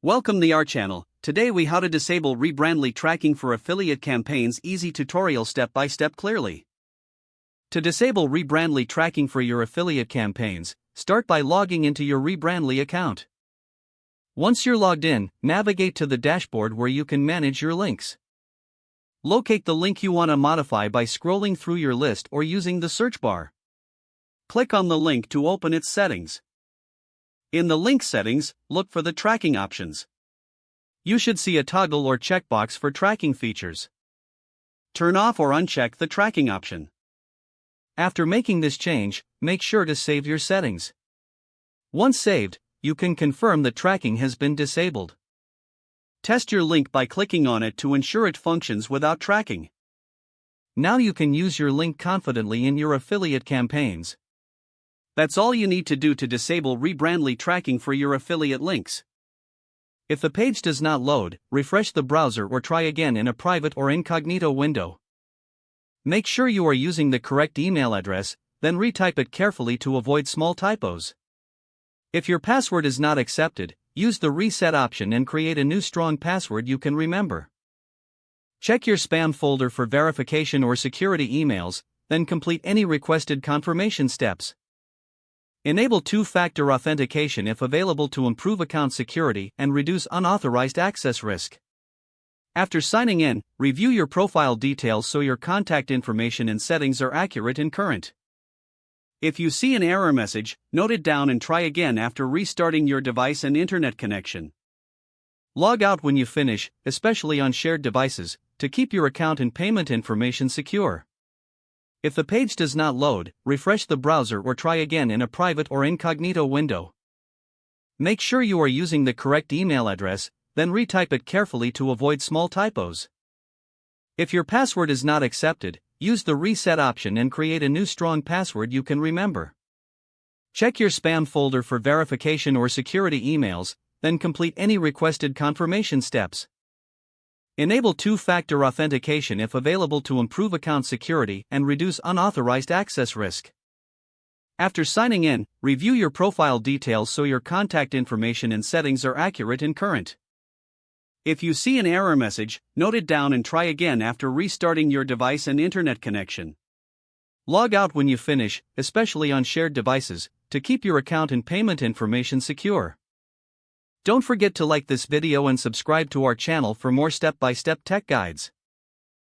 Welcome to our channel. Today we how to disable Rebrandly tracking for affiliate campaigns. Easy tutorial step by step clearly. To disable Rebrandly tracking for your affiliate campaigns, start by logging into your Rebrandly account. Once you're logged in, navigate to the dashboard where you can manage your links. Locate the link you want to modify by scrolling through your list or using the search bar. Click on the link to open its settings. In the link settings, look for the tracking options. You should see a toggle or checkbox for tracking features. Turn off or uncheck the tracking option. After making this change, make sure to save your settings. Once saved, you can confirm that tracking has been disabled. Test your link by clicking on it to ensure it functions without tracking. Now you can use your link confidently in your affiliate campaigns. That's all you need to do to disable Rebrandly tracking for your affiliate links. If the page does not load, refresh the browser or try again in a private or incognito window. Make sure you are using the correct email address, then retype it carefully to avoid small typos. If your password is not accepted, use the reset option and create a new strong password you can remember. Check your spam folder for verification or security emails, then complete any requested confirmation steps. Enable two-factor authentication if available to improve account security and reduce unauthorized access risk. After signing in, review your profile details so your contact information and settings are accurate and current. If you see an error message, note it down and try again after restarting your device and internet connection. Log out when you finish, especially on shared devices, to keep your account and payment information secure. If the page does not load, refresh the browser or try again in a private or incognito window. Make sure you are using the correct email address, then retype it carefully to avoid small typos. If your password is not accepted, use the reset option and create a new strong password you can remember. Check your spam folder for verification or security emails, then complete any requested confirmation steps. Enable two-factor authentication if available to improve account security and reduce unauthorized access risk. After signing in, review your profile details so your contact information and settings are accurate and current. If you see an error message, note it down and try again after restarting your device and internet connection. Log out when you finish, especially on shared devices, to keep your account and payment information secure. Don't forget to like this video and subscribe to our channel for more step-by-step tech guides.